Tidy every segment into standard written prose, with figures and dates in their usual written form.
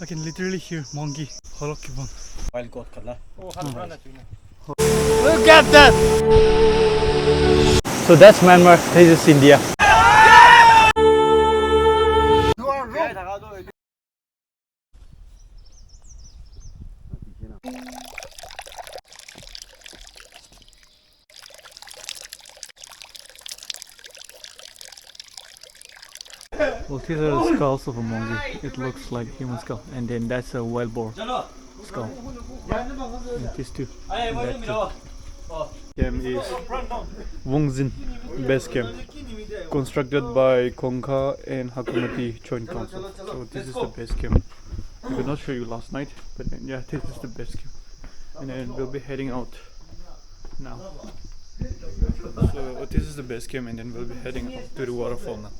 I can literally hear monkey. Holokibon. Wild goat kala. Look at that! So that's Myanmar, this is India. Well, these are the skulls of a monkey. It looks like a human skull. And then that's a wild boar skull. And these two. Camp is Wongzin Base Camp, constructed by Kongka and Hakumati Joint Council. So this is the base camp. I could not show you last night, but then, yeah, this is the base camp. And then we'll be heading out now. So this is the base camp, and then we'll be heading out to the waterfall now.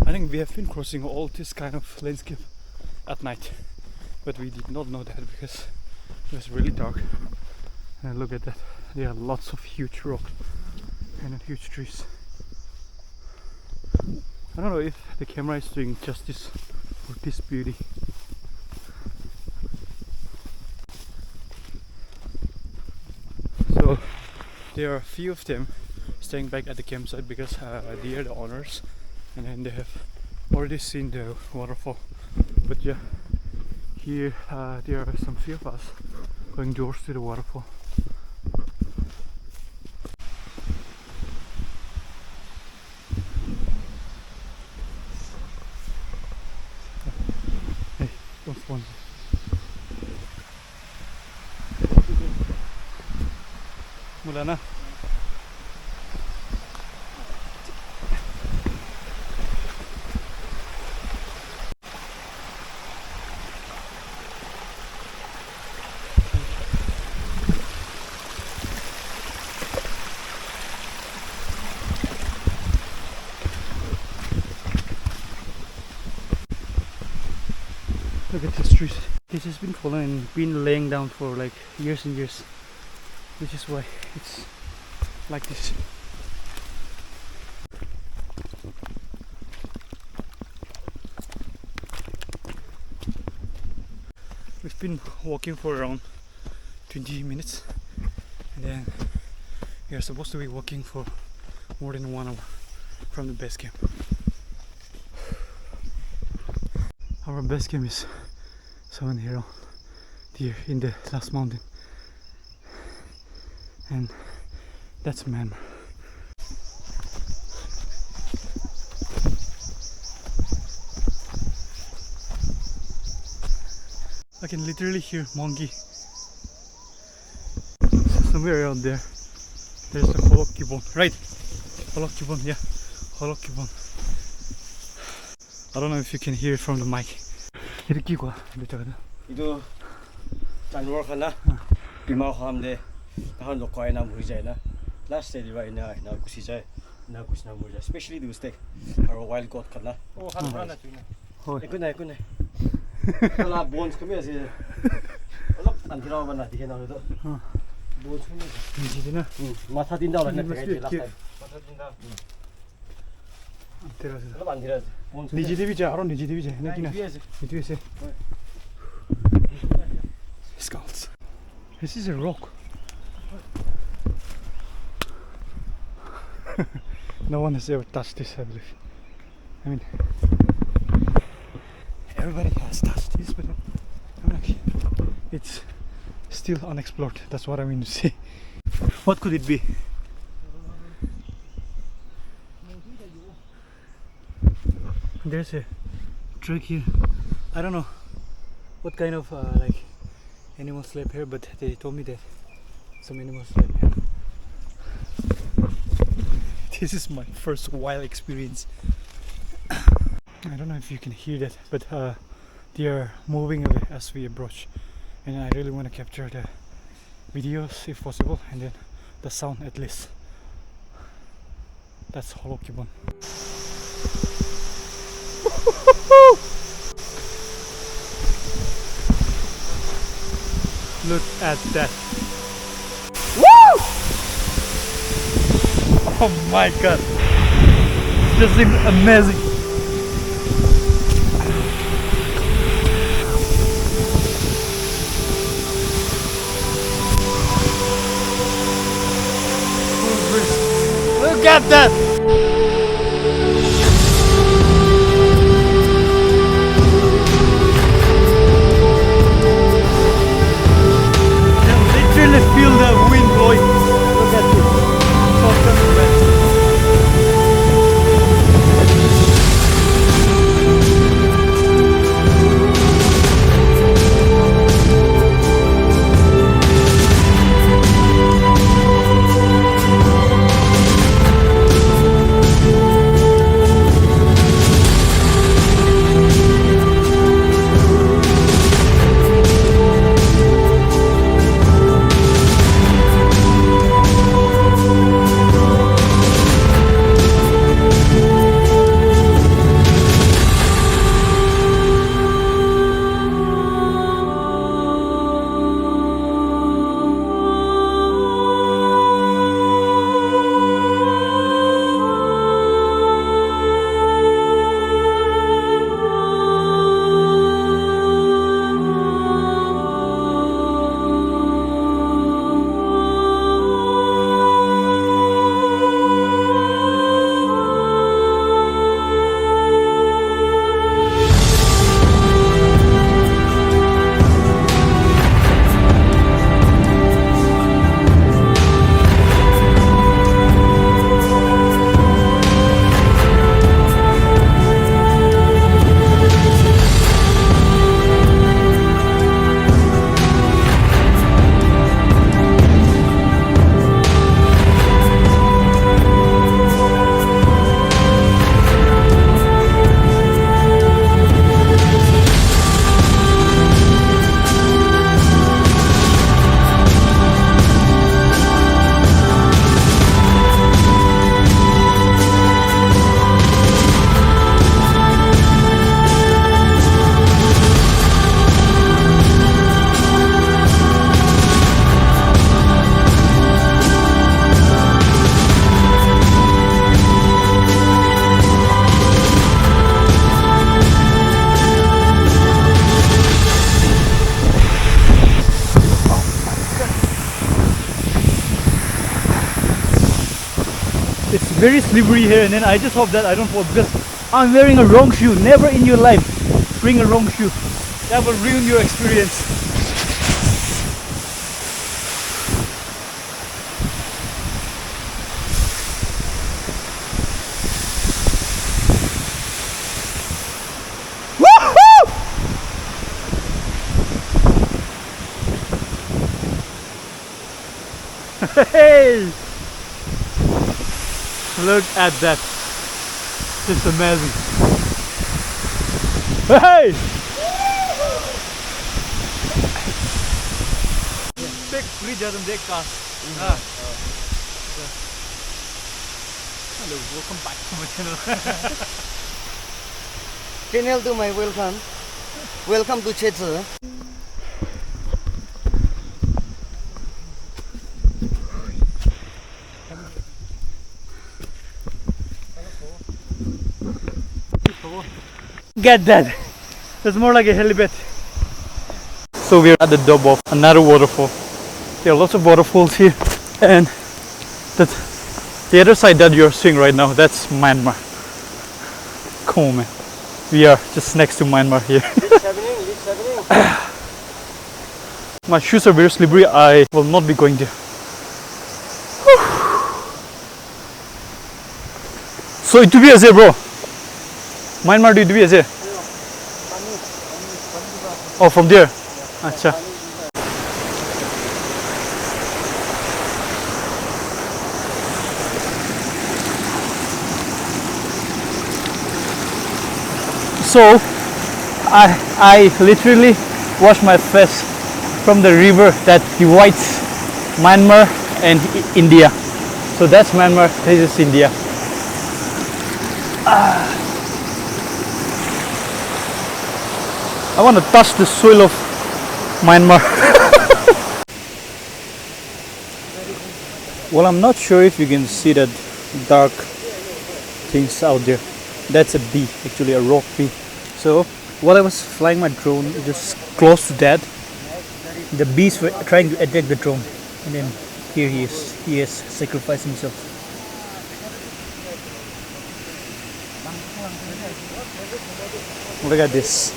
I think we have been crossing all this kind of landscape at night, but we did not know that because it was really dark. And look at that, there are lots of huge rocks and huge trees. I don't know if the camera is doing justice for this beauty. So there are a few of them staying back at the campsite because they are the owners, and then they have already seen the waterfall. But yeah, here there are some few of us going towards to the waterfall. Hey, don't spawn. Mula na. Look at this tree. This has been fallen and been laying down for like years and years, which is why it's like this. We've been walking for around 20 minutes, and then we are supposed to be walking for more than 1 hour from the base camp. Our base camp is somewhere here in the last mountain, and that's Myanmar. I can literally hear monkey somewhere around there. There's a Holokibon, right? Holokibon, yeah, Holokibon. I don't know if you can hear it from the mic. Itu जानवर खाना बिमा खामदे कहां लोकाय ना मुरि जाय ना last day right now na kusi jay na kusna मुरि जाय especially those take our wild goat खाना ओ हान हान ना एकु नै कला bones कमी असे अलग अंतिरा बना दिखे ना तो bones कमी दिदिना माथा दिन्दा होला ना last time माथा दिन्दा अंतिरा से अलग अंतिरा निजिदे भी जा निजिदे भी जा ना किना निजिदे से skulls. This is a rock. No one has ever touched this, I believe. I mean, everybody has touched this, but I'm like, it's still unexplored. That's what I mean to say. What could it be? There's a track here. I don't know what kind of like animals sleep here, but they told me that some animals sleep here. This is my first wild experience. I don't know if you can hear that, but they are moving away as we approach, and I really want to capture the videos if possible, and then the sound at least. That's Holokibon. Look at that. Woo! Oh my god. This is amazing. at that! You can literally feel the wind blowing. Look at this. Soft and wet. It's very slippery here, and then I just hope that I don't fall because I'm wearing a wrong shoe. Never in your life bring a wrong shoe. That will ruin your experience. Hey! Look at that. It's amazing. Hey! Hello, welcome back to my channel. Channel to my welcome. Welcome to Chechu. Get that. It's more like a helipad. So we're at the top of another waterfall. There are lots of waterfalls here, and the other side that you're seeing right now, that's Myanmar. Cool, man. We are just next to Myanmar here. My shoes are very slippery. I will not be going there. So it will be as a bro. Myanmar do be as a. Oh, from there. Acha. So I literally washed my face from the river that divides Myanmar and India. So that's Myanmar, this is India. I want to touch the soil of Myanmar. Well, I'm not sure if you can see that dark things out there. That's a bee, actually a rock bee. So while I was flying my drone just close to that, the bees were trying to attack the drone, and then here he has sacrificed himself. Look at this.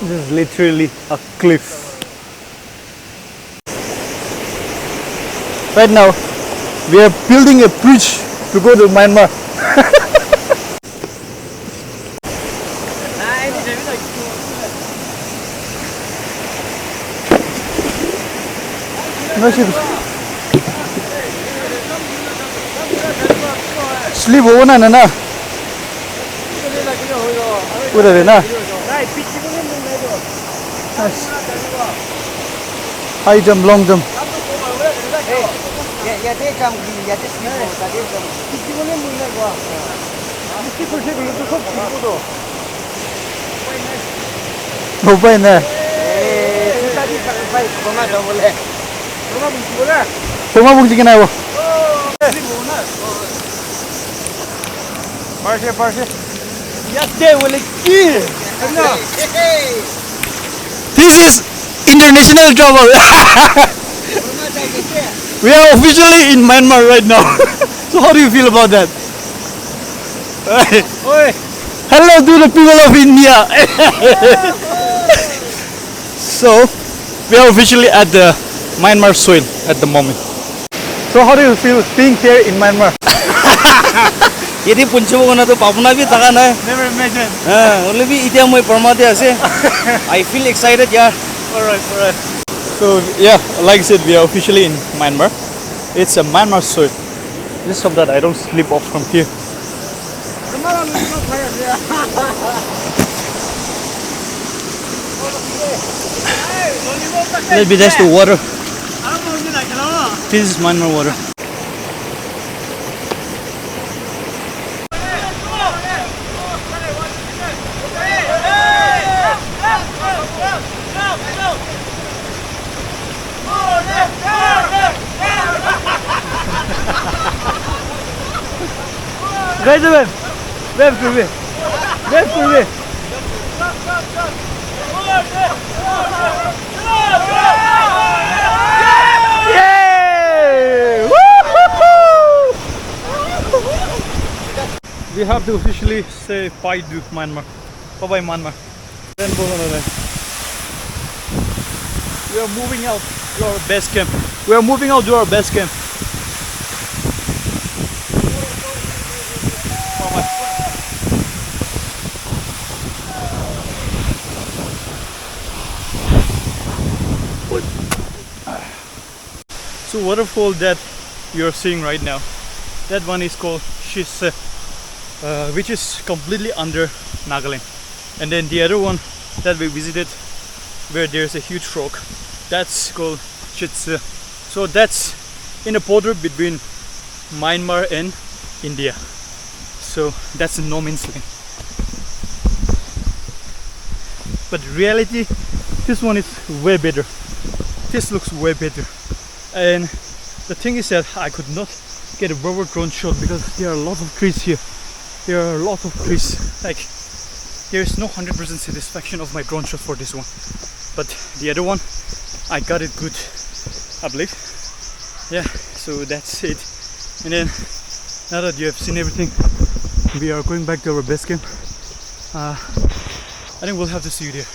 This is literally a cliff. Right now, we are building a bridge to go to Myanmar. Sleep over na na. Udah na. High jump, long jump. Open na. Tuma bungsi kena wo. Parse. This is international travel. We are officially in Myanmar right now. So how do you feel about that? Hello to the people of India. So we are officially at the Myanmar soil at the moment. So how do you feel being here in Myanmar? Yedi punchu gona to papuna bhi taka na. Never imagined. Only bhi itia moi parmate ase. I feel excited, yeah. Alright. So yeah, like I said, we are officially in Myanmar. It's a Myanmar soil. Just hope that I don't slip off from here. Let's be that's the water. This is Myanmar water. Wave to me. Yay! Woo-hoo-hoo! We have to officially say bye to Myanmar. Bye Myanmar. We are moving out to our base camp. So waterfall that you're seeing right now, that one is called Shisse, which is completely under Nagaland. And then the other one that we visited, where there's a huge rock, that's called Chitse. So that's in the border between Myanmar and India. So that's no man's land. But reality, this one is way better. This looks way better. And the thing is that I could not get a proper drone shot because there are a lot of trees here. Like, there is no 100% satisfaction of my drone shot for this one. But the other one, I got it good, I believe. Yeah, so that's it. And then, now that you have seen everything, we are going back to our base camp. I think we'll have to see you there.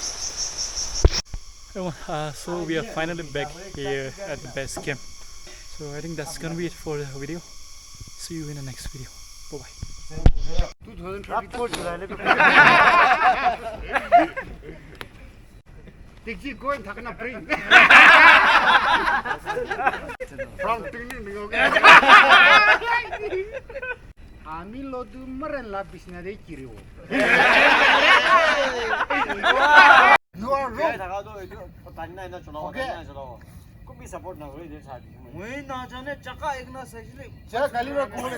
So we are finally back here at the base camp. So I think that's gonna be it for the video. See you in the next video. Bye bye. 2024 Dixie going to bring from Amilo do Marella Bisnade Kirio. You are wrong. Okay. Could be support now. We not on a chaka ignorance. Just a little cool.